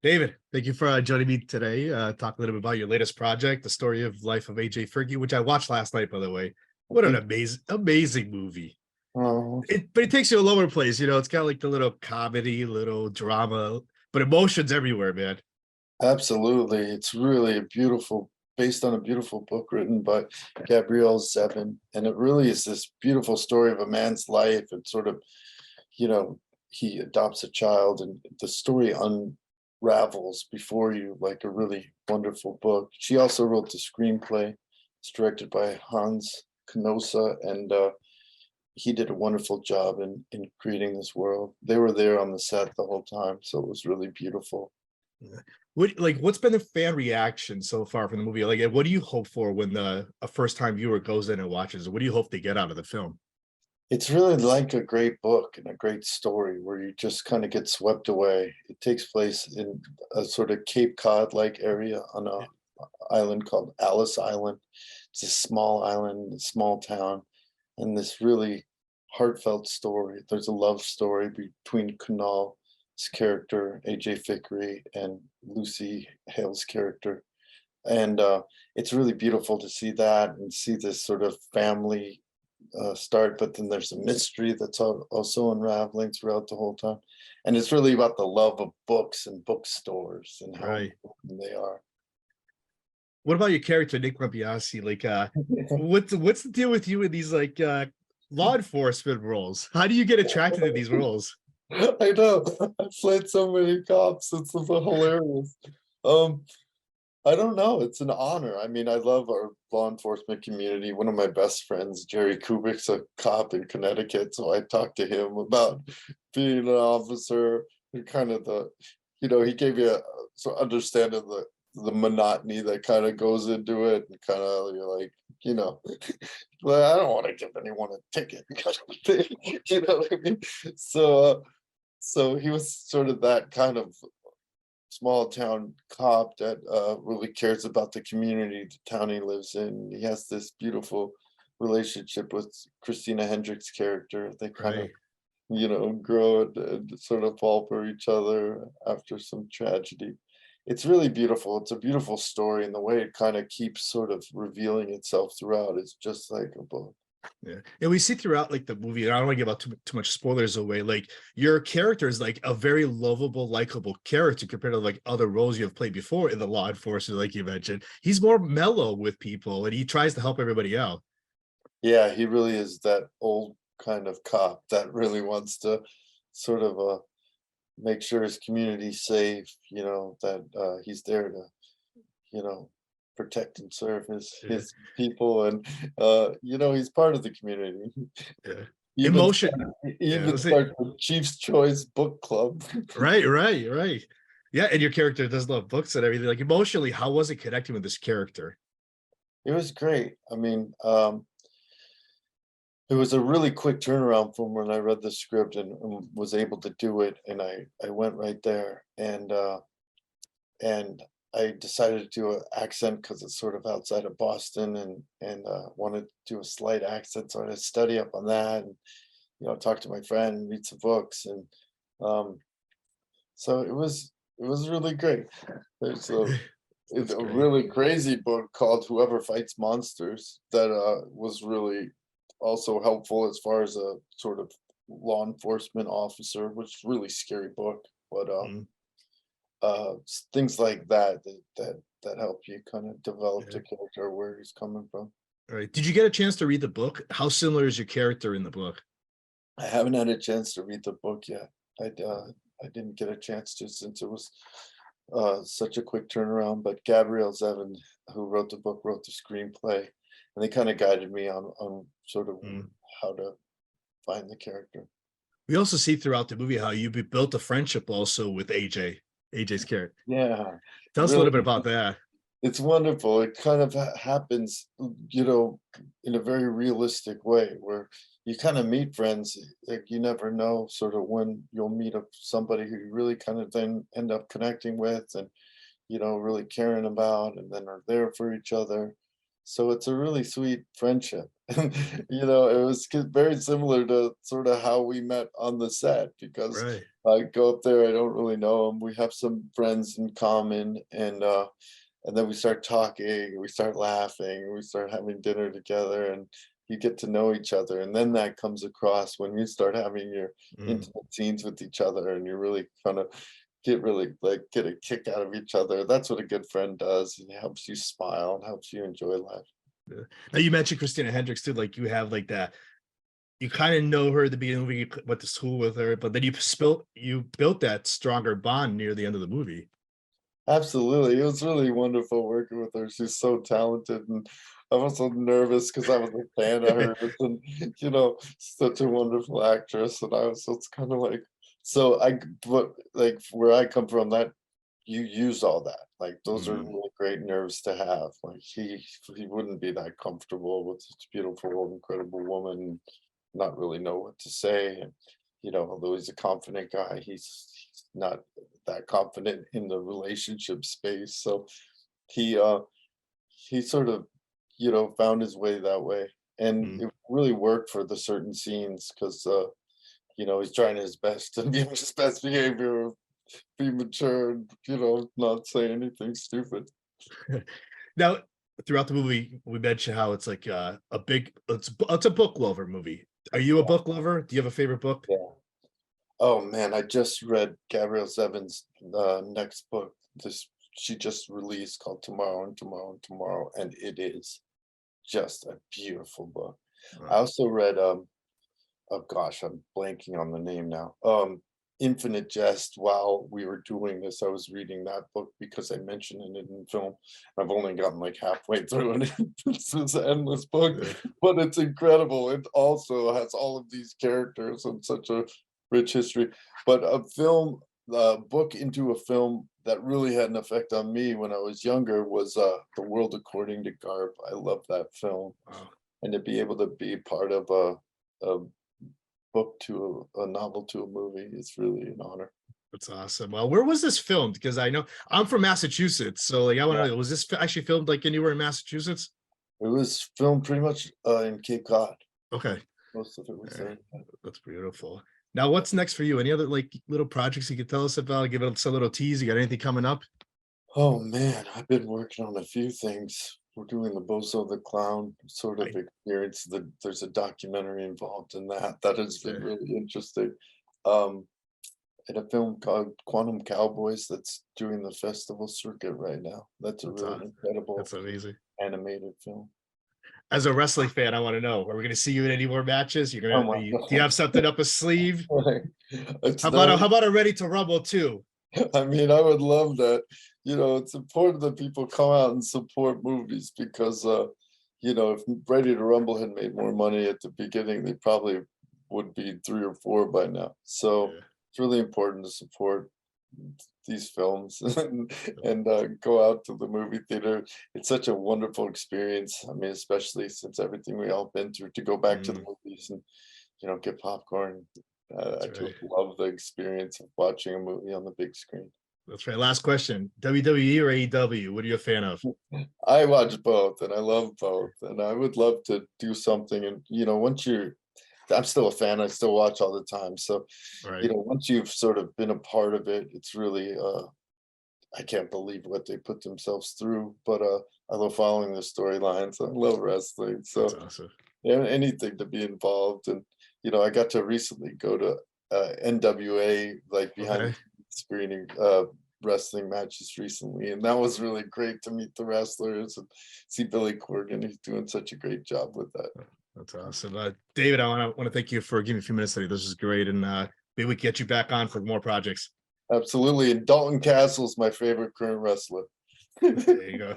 David, thank you for joining me today. Talk a little bit about your latest project, The Story of Life of A.J. Fikry, which I watched last night, by the way. What an Thank amazing movie. you. But it takes you a lower place, it's got like the little comedy, little drama, but emotions everywhere, man. Absolutely. It's really based on a beautiful book written by Gabrielle Zevin. And it really is this beautiful story of a man's life and sort of, you know, he adopts a child and the story unravels before you like a really wonderful book. She also wrote the screenplay. It's directed by Hans Canosa, and he did a wonderful job in creating this world. They were there on the set the whole time, so it was really beautiful. What's been the fan reaction so far from the movie? Like, what do you hope for when a first time viewer goes in and watches? What do you hope they get out of the film? It's really like a great book and a great story where you just kind of get swept away. It takes place in a sort of Cape Cod-like area on a island called Alice Island. It's a small island, a small town, and this really heartfelt story. There's a love story between Kunal's character, A.J. Fikry, and Lucy Hale's character. And it's really beautiful to see that and see this sort of family start, but then there's a mystery that's also unraveling throughout the whole time. And it's really about the love of books and bookstores and how Right. important they are. What about your character, Nick Lambiase? Like, what's the deal with you in these law enforcement roles? How do you get attracted to these roles? I know. I've played so many cops. It's so hilarious. Um, I don't know. It's an honor. I mean, I love our law enforcement community. One of my best friends, Jerry Kubik's a cop in Connecticut, so I talked to him about being an officer and kind of he gave me a so understanding the monotony that kind of goes into it, and kind of you're like, well, I don't want to give anyone a ticket, kind of thing, you know what I mean? So he was sort of that kind of small town cop that really cares about the community, the town he lives in. He has this beautiful relationship with Christina Hendricks' character. They kind of, Right. grow and sort of fall for each other after some tragedy. It's really beautiful. It's a beautiful story, and the way it kind of keeps sort of revealing itself throughout is just like a book. Yeah. And we see throughout like the movie, and I don't want to give out too much spoilers away. Like your character is like a very lovable, likable character compared to like other roles you have played before in the law enforcement, like you mentioned. He's more mellow with people and he tries to help everybody out. Yeah, he really is that old kind of cop that really wants to sort of make sure his community's safe, that he's there to, you know, protect and serve Yeah. his people, and he's part of the community. Yeah. He even Emotion. started, he Yeah. even Let's say, started the Chief's Choice Book Club. right. Yeah. And your character does love books and everything. Like emotionally, how was it connecting with this character? It was great. I mean, it was a really quick turnaround from when I read the script and was able to do it, and I went right there, and I decided to do an accent because it's sort of outside of Boston, and wanted to do a slight accent, so I had to study up on that, and talk to my friend and read some books, and um, so it was really great. There's That's a great. really crazy book called Whoever Fights Monsters that was really also helpful as far as a sort of law enforcement officer, which is a really scary book, but Mm, things like that help you kind of develop yeah. the character where he's coming from. All right. Did you get a chance to read the book? How similar is your character in the book? I haven't had a chance to read the book yet. I didn't get a chance to, since it was such a quick turnaround. But Gabrielle Zevin, who wrote the book, wrote the screenplay, and they kind of guided me on sort of Mm. how to find the character. We also see throughout the movie how you built a friendship also with AJ's character. Yeah, Tell us a little bit really, about that. it's wonderful. It kind of happens, in a very realistic way where you kind of meet friends. Like you never know sort of when you'll meet up somebody who you really kind of then end up connecting with and, really caring about, and then are there for each other. So it's a really sweet friendship. And, it was very similar to sort of how we met on the set because Right. I go up there, I don't really know him. We have some friends in common, and then we start talking, we start laughing, we start having dinner together, and you get to know each other. And then that comes across when you start having your Mm. intimate scenes with each other, and you really kind of get a kick out of each other. That's what a good friend does. It helps you smile and helps you enjoy life. Yeah. Now you mentioned Christina Hendricks too. Like you have like that. You kind of know her at the beginning of the movie. You went to school with her, but then you built that stronger bond near the end of the movie. Absolutely. It was really wonderful working with her. She's so talented, and I was so nervous because I was a fan of hers, and such a wonderful actress. And I was so it's kind of like so but like where I come from, that you use all that. Like those are Mm. really great nerves to have. Like he wouldn't be that comfortable with this beautiful, incredible woman, and not really know what to say. And although he's a confident guy, he's not that confident in the relationship space. So he he sort of found his way that way, and Mm. it really worked for the certain scenes because he's trying his best to be his best behavior, be mature, and not say anything stupid. Now, throughout the movie, we mentioned how it's like a big, it's a book lover movie. Are you a book lover? Do you have a favorite book? Yeah. Oh man, I just read Gabrielle Zevin's next book. This she just released called Tomorrow and Tomorrow and Tomorrow, and it is just a beautiful book. I Uh, also read oh gosh, I'm blanking on the name now. Infinite Jest. While we were doing this, I was reading that book because I mentioned it in film. I've only gotten like halfway through it. It's this endless book, uh, but it's incredible. It also has all of these characters and such a rich history. But book into a film that really had an effect on me when I was younger was The World According to Garp. I love that film, wow, and to be able to be part of a book to a novel to a movie, it's really an honor. that's awesome. Well, where was this filmed? Because I know I'm from Massachusetts, so like I want to know, was this actually filmed like anywhere in Massachusetts? It was filmed pretty much in Cape Cod. Okay, Most of it was all right. there. That's beautiful. Now, what's next for you? Any other like little projects you could tell us about? Give us a little tease. You got anything coming up? Oh man, I've been working on a few things. We're doing the Bozo the Clown sort of I, experience. There's a documentary involved in that. That has been yeah, really interesting. Um, and a film called Quantum Cowboys that's doing the festival circuit right now. That's a that's really that's incredible amazing. animated film. As a wrestling fan, I want to know: are we going to see you in any more matches? Oh Do my you god. have something up a sleeve? Like, it's no How about a Ready to Rumble too? I mean, I would love that. It's important that people come out and support movies because, if Ready to Rumble had made more money at the beginning, they probably would be 3 or 4 by now. So Yeah, it's really important to support these films and go out to the movie theater. It's such a wonderful experience. I mean, especially since everything we all been through, to go back to the mm, movies and get popcorn. that's I just right. love the experience of watching a movie on the big screen. That's right. Last question: WWE or AEW? What are you a fan of? I watch both and I love both. And I would love to do something. And, I'm still a fan. I still watch all the time. So, All right. once you've sort of been a part of it, it's really, I can't believe what they put themselves through. But I love following the storylines. I love wrestling. That's So, awesome. anything to be involved. And, I got to recently go to NWA, like behind the Okay. screening wrestling matches recently, and that was really great to meet the wrestlers and see Billy Corgan. He's doing such a great job with that. That's awesome. David, I want to thank you for giving me a few minutes today. This is great. And maybe we can get you back on for more projects. Absolutely. And Dalton Castle's my favorite current wrestler. There you go.